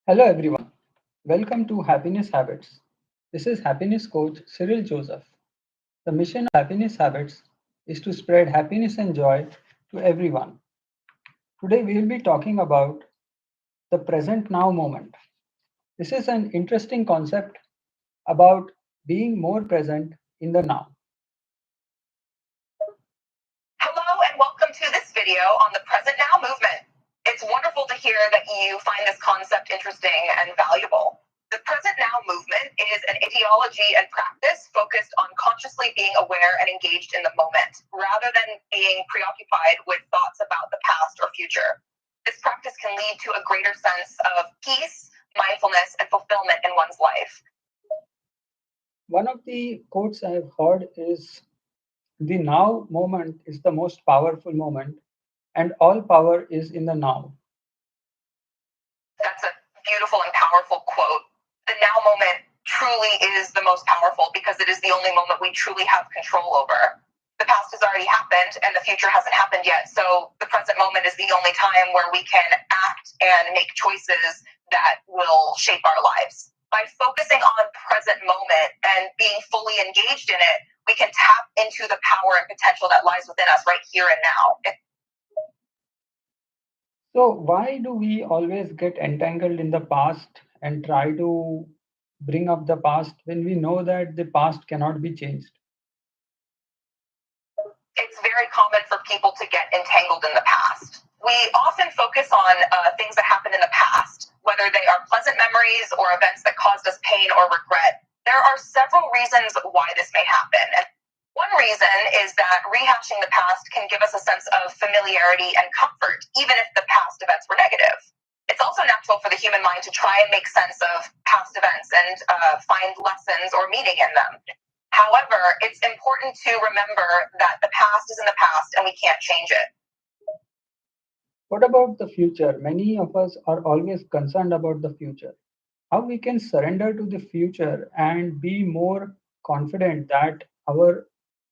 Hello everyone. Welcome to Happiness Habits. This is happiness coach Cyril Joseph. The mission of Happiness Habits is to spread happiness and joy to everyone. Today we will be talking about the present now moment. This is an interesting concept about being more present in the now. Hello and welcome to this video on the Present Now movement. It's wonderful to hear that you find this concept interesting and valuable. The Present Now movement is an ideology and practice focused on consciously being aware and engaged in the moment, rather than being preoccupied with thoughts about the past or future. This practice can lead to a greater sense of peace, mindfulness, and fulfillment in one's life. One of the quotes I have heard is the now moment is the most powerful moment, and all power is in the now. That's a beautiful and powerful quote. The now moment truly is the most powerful because it is the only moment we truly have control over. The past has already happened and the future hasn't happened yet. So the present moment is the only time where we can act and make choices that will shape our lives. By focusing on present moment and being fully engaged in it, we can tap into the power and potential that lies within us right here and now. So, why do we always get entangled in the past and try to bring up the past when we know that the past cannot be changed? It's very common for people to get entangled in the past. We often focus on things that happened in the past, whether they are pleasant memories or events that caused us pain or regret. There are several reasons why this may happen. And one reason is that rehashing the past can give us a sense of familiarity and comfort, even if the past events were negative. It's also natural for the human mind to try and make sense of past events and find lessons or meaning in them. However, it's important to remember that the past is in the past and we can't change it. What about the future? Many of us are always concerned about the future. How we can surrender to the future and be more confident that our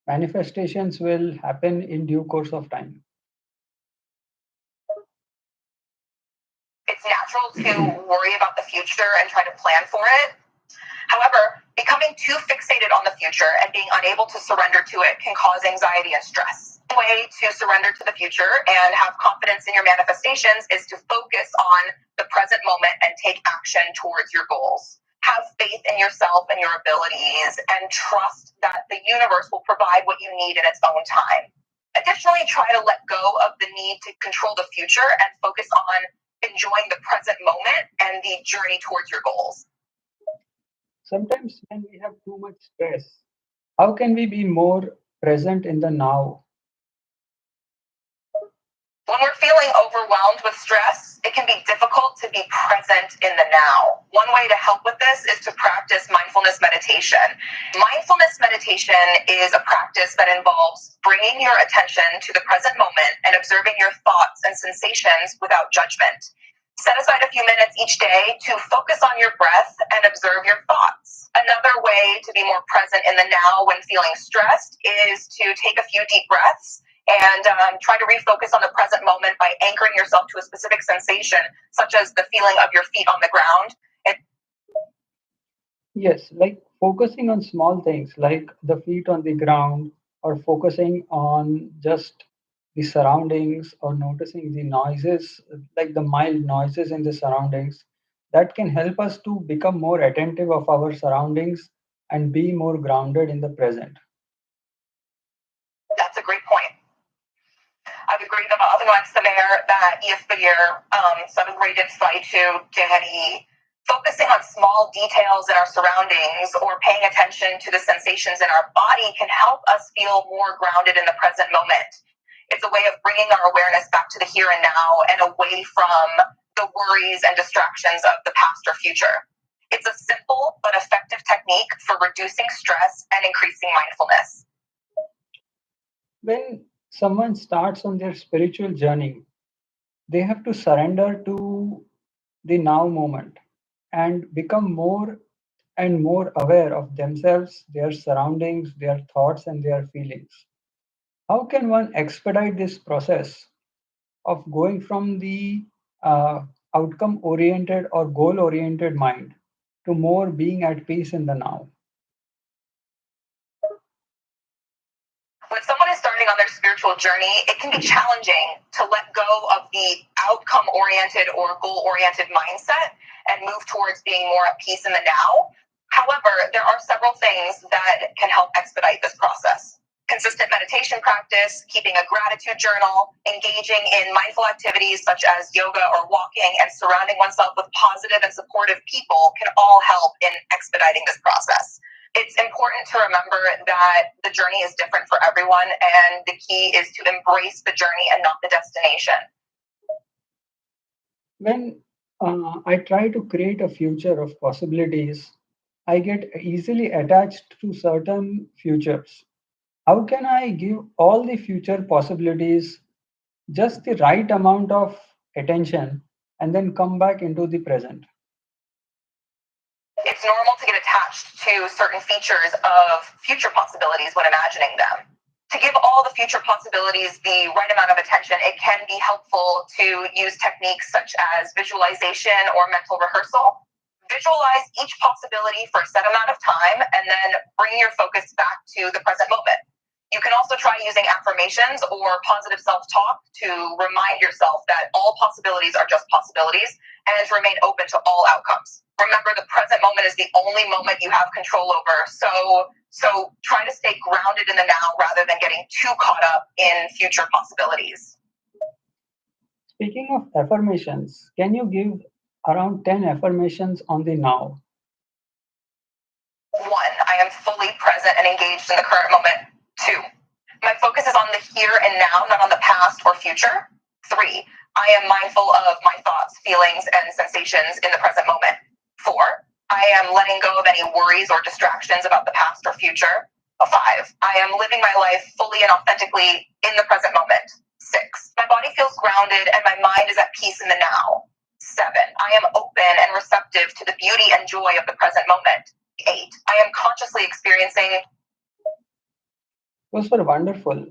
manifestations will happen in due course of time. It's natural to worry about the future and try to plan for it. However, becoming too fixated on the future and being unable to surrender to it can cause anxiety and stress. The way to surrender to the future and have confidence in your manifestations is to focus on the present moment and take action towards your goals. Have faith in yourself and your abilities and trust that the universe will provide what you need in its own time. Additionally, try to let go of the need to control the future and focus on enjoying the present moment and the journey towards your goals. Sometimes when we have too much stress, how can we be more present in the now? When we're feeling overwhelmed with stress, it can be difficult to be present in the now. One way to help with this is to practice mindfulness meditation. Mindfulness meditation is a practice that involves bringing your attention to the present moment and observing your thoughts and sensations without judgment. Set aside a few minutes each day to focus on your breath and observe your thoughts. Another way to be more present in the now when feeling stressed is to take a few deep breaths and try to refocus on the present moment by anchoring yourself to a specific sensation, such as the feeling of your feet on the ground. Yes, like focusing on small things like the feet on the ground, or focusing on just the surroundings, or noticing the noises, like the mild noises in the surroundings, that can help us to become more attentive of our surroundings and be more grounded in the present. That's a great point. Jag agree med vad som är that EFBR celebrated fight to Danny. Focusing on small details in our surroundings or paying attention to the sensations in our body can help us feel more grounded in the present moment. It's a way of bringing our awareness back to the here and now and away from the worries and distractions of the past or future. It's a simple but effective technique for reducing stress and increasing mindfulness. When someone starts on their spiritual journey, they have to surrender to the now moment and become more and more aware of themselves, their surroundings, their thoughts, and their feelings. How can one expedite this process of going from the outcome oriented or goal oriented mind to more being at peace in the now? When someone is starting on their spiritual journey, it can be challenging to let go of the outcome oriented or goal oriented mindset and move towards being more at peace in the now. However, there are several things that can help expedite this process. Consistent meditation practice, keeping a gratitude journal, engaging in mindful activities such as yoga or walking, and surrounding oneself with positive and supportive people can all help in expediting this process. It's important to remember that the journey is different for everyone, and the key is to embrace the journey and not the destination. When I try to create a future of possibilities, I get easily attached to certain futures. How can I give all the future possibilities just the right amount of attention and then come back into the present? It's normal to get attached to certain features of future possibilities when imagining them. To give all the future possibilities the right amount of attention, it can be helpful to use techniques such as visualization or mental rehearsal. Visualize each possibility for a set amount of time and then bring your focus back to the present moment. You can also try using affirmations or positive self-talk to remind yourself that all possibilities are just possibilities and to remain open to all outcomes. Remember, the present moment is the only moment you have control over. So try to stay grounded in the now rather than getting too caught up in future possibilities. Speaking of affirmations, can you give around 10 affirmations on the now? 1, I am fully present and engaged in the current moment. 2, my focus is on the here and now, not on the past or future. 3, I am mindful of my thoughts, feelings, and sensations in the present moment. 4, I am letting go of any worries or distractions about the past or future. 5, I am living my life fully and authentically in the present moment. 6, my body feels grounded and my mind is at peace in the now. 7, I am open and receptive to the beauty and joy of the present moment. 8, I am consciously experiencing. Those were wonderful.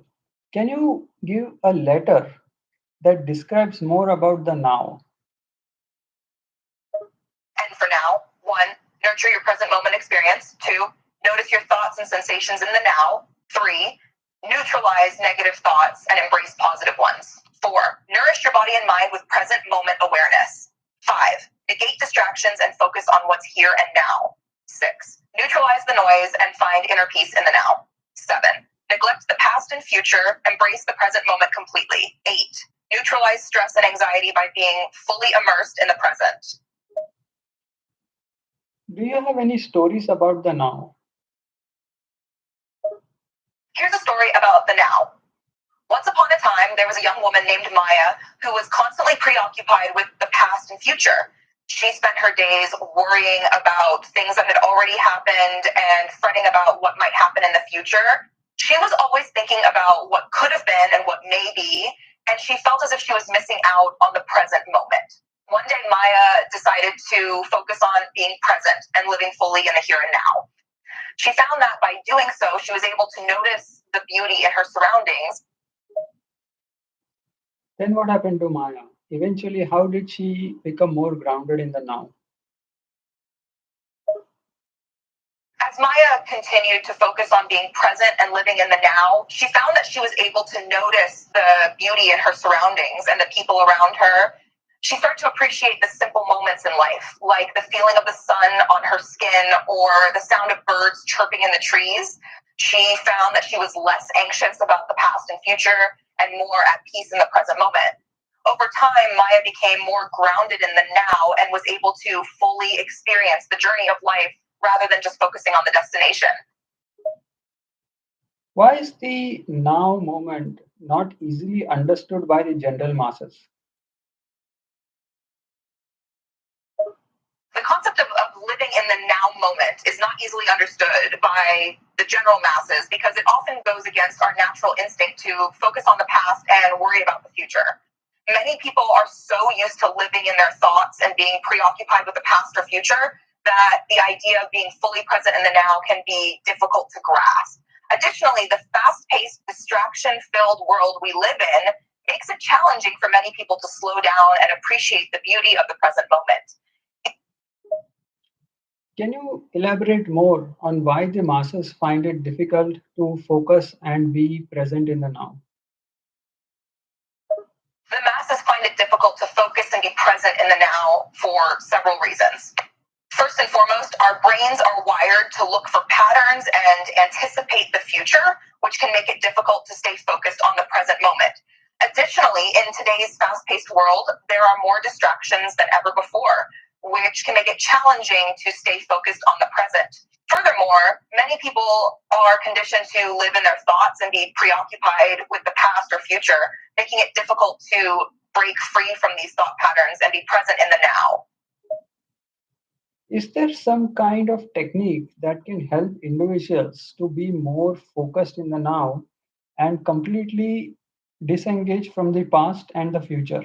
Can you give a letter that describes more about the now? And for now, 1, nurture your present moment experience. 2, notice your thoughts and sensations in the now. 3, neutralize negative thoughts and embrace positive ones. 4, nourish your body and mind with present moment awareness. 5, negate distractions and focus on what's here and now. 6, neutralize the noise and find inner peace in the now. 7, neglect the past and future, embrace the present moment completely. 8, neutralize stress and anxiety by being fully immersed in the present. Do you have any stories about the now? Here's a story about the now. Once upon a time, there was a young woman named Maya who was constantly preoccupied with the past and future. She spent her days worrying about things that had already happened and fretting about what might happen in the future. She was always thinking about what could have been and what may be, and she felt as if she was missing out on the present moment. One day, Maya decided to focus on being present and living fully in the here and now. She found that by doing so, she was able to notice the beauty in her surroundings. Then what happened to Maya? Eventually, how did she become more grounded in the now? As Maya continued to focus on being present and living in the now, she found that she was able to notice the beauty in her surroundings and the people around her. She started to appreciate the simple moments in life, like the feeling of the sun on her skin or the sound of birds chirping in the trees. She found that she was less anxious about the past and future and more at peace in the present moment. Over time, Maya became more grounded in the now and was able to fully experience the journey of life rather than just focusing on the destination. Why is the now moment not easily understood by the general masses? The concept of living in the now moment is not easily understood by the general masses because it often goes against our natural instinct to focus on the past and worry about the future. Many people are so used to living in their thoughts and being preoccupied with the past or future that the idea of being fully present in the now can be difficult to grasp. Additionally, the fast-paced, distraction-filled world we live in Makes it challenging for many people to slow down and appreciate the beauty of the present moment. Can you elaborate more on why the masses find it difficult to focus and be present in the now? The masses find it difficult to focus and be present in the now for several reasons. First and foremost, our brains are wired to look for patterns and anticipate the future, which can make it difficult to stay focused on the present moment. Additionally, in today's fast paced world, there are more distractions than ever before, which can make it challenging to stay focused on the present. Furthermore, many people are conditioned to live in their thoughts and be preoccupied with the past or future, making it difficult to break free from these thought patterns and be present in the now. Is there some kind of technique that can help individuals to be more focused in the now and completely disengage from the past and the future?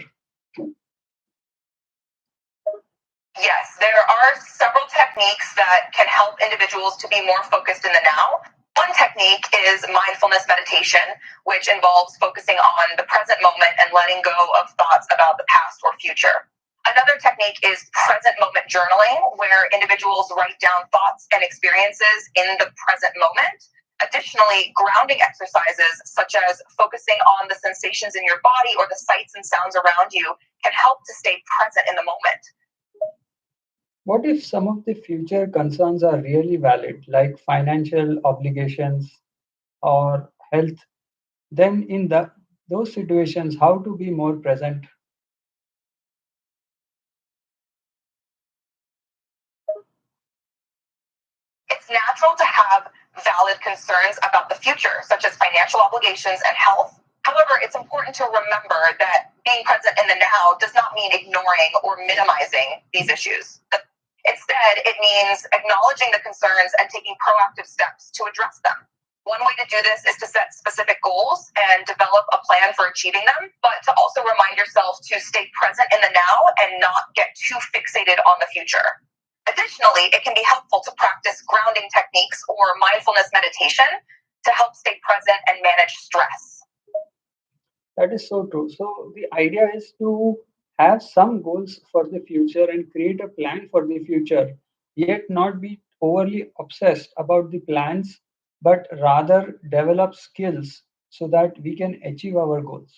Yes, there are several techniques that can help individuals to be more focused in the now. One technique is mindfulness meditation, which involves focusing on the present moment and letting go of thoughts about the past or future. Another technique is present moment journaling, where individuals write down thoughts and experiences in the present moment. Additionally, grounding exercises such as focusing on the sensations in your body or the sights and sounds around you can help to stay present in the moment. What if some of the future concerns are really valid, like financial obligations or health? Then, in those situations, how to be more present? It's natural to have valid concerns about the future, such as financial obligations and health. However, it's important to remember that being present in the now does not mean ignoring or minimizing these issues. Instead, it means acknowledging the concerns and taking proactive steps to address them. One way to do this is to set specific goals and develop a plan for achieving them, but to also remind yourself to stay present in the now and not get too fixated on the future. Additionally, it can be helpful to practice grounding techniques or mindfulness meditation to help stay present and manage stress. That is so true. So, the idea is to have some goals for the future and create a plan for the future, yet not be overly obsessed about the plans, but rather develop skills so that we can achieve our goals.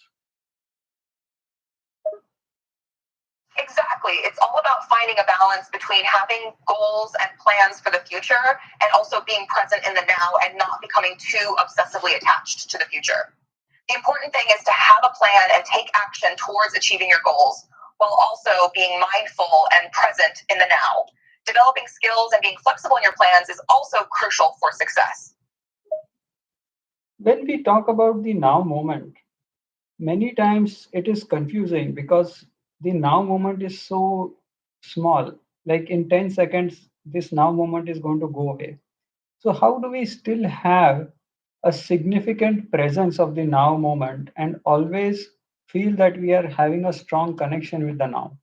Exactly. It's all about finding a balance between having goals and plans for the future and also being present in the now and not becoming too obsessively attached to the future. The important thing is to have a plan and take action towards achieving your goals while also being mindful and present in the now. Developing skills and being flexible in your plans is also crucial for success. When we talk about the now moment, many times it is confusing because the now moment is so small. Like in 10 seconds, this now moment is going to go away. So, how do we still have a significant presence of the now moment and always feel that we are having a strong connection with the now?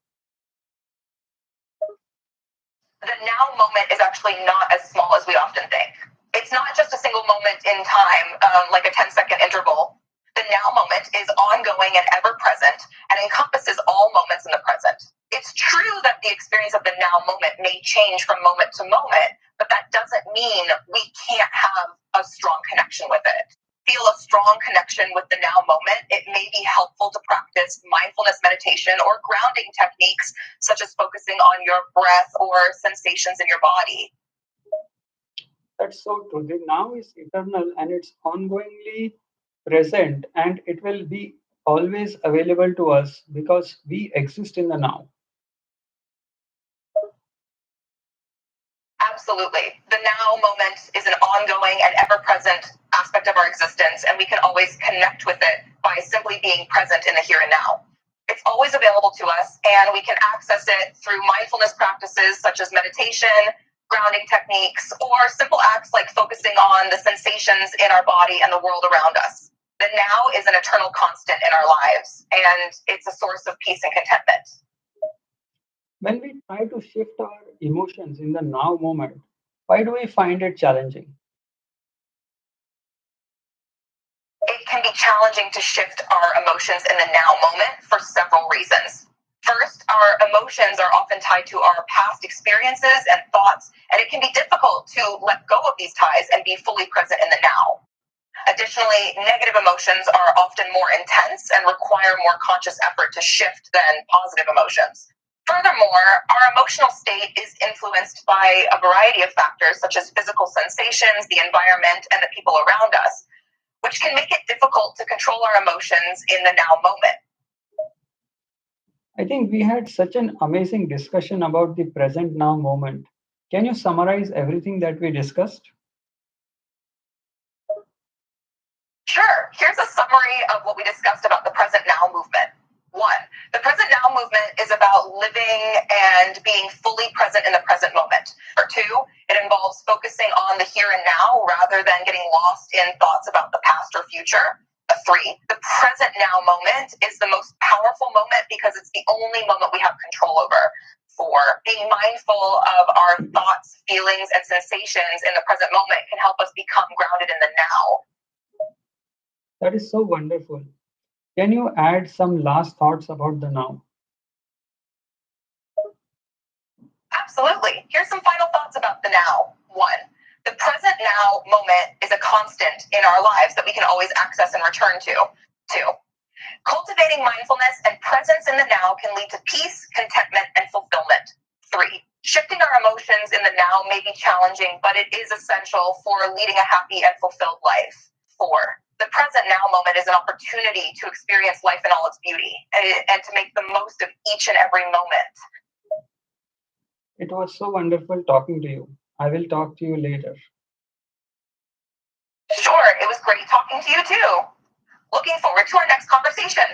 The now moment is actually not as small as we often think. It's not just a single moment in time, like a 10-second interval. The now moment is ongoing and ever present and encompasses all moments in the present. It's true that the experience of the now moment may change from moment to moment, but that doesn't mean we can't have a strong connection with it. Feel a strong connection with the now moment, it may be helpful to practice mindfulness meditation or grounding techniques, such as focusing on your breath or sensations in your body. That's so true. The now is eternal and it's ongoingly present and it will be always available to us because we exist in the now. Absolutely. The now moment is an ongoing and ever present aspect of our existence, and we can always connect with it by simply being present in the here and now. It's always available to us, and we can access it through mindfulness practices such as meditation, grounding techniques, or simple acts like focusing on the sensations in our body and the world around us. The now is an eternal constant in our lives, and it's a source of peace and contentment. When we try to shift our emotions in the now moment, why do we find it challenging? It can be challenging to shift our emotions in the now moment for several reasons. First, our emotions are often tied to our past experiences and thoughts, and it can be difficult to let go of these ties and be fully present in the now. Additionally, negative emotions are often more intense and require more conscious effort to shift than positive emotions. Furthermore, our emotional state is influenced by a variety of factors such as physical sensations, the environment, and the people around us, which can make it difficult to control our emotions in the now moment. I think we had such an amazing discussion about the present now moment. Can you summarize everything that we discussed? Sure, here's a summary of what we discussed about the present now movement. 1. The present now movement is about living and being fully present in the present moment. Or 2, it involves focusing on the here and now rather than getting lost in thoughts about the past or future. 3, the present now moment is the most powerful moment because it's the only moment we have control over. 4, being mindful of our thoughts, feelings, and sensations in the present moment can help us become grounded in the now. That is so wonderful. Can you add some last thoughts about the now? Absolutely. Here's some final thoughts about the now. 1, the present now moment is a constant in our lives that we can always access and return to. 2, cultivating mindfulness and presence in the now can lead to peace, contentment, and fulfillment. 3, shifting our emotions in the now may be challenging, but it is essential for leading a happy and fulfilled life. 4, the present now moment is an opportunity to experience life in all its beauty and to make the most of each and every moment. It was so wonderful talking to you. I will talk to you later. Sure, it was great talking to you too. Looking forward to our next conversation.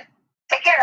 Take care.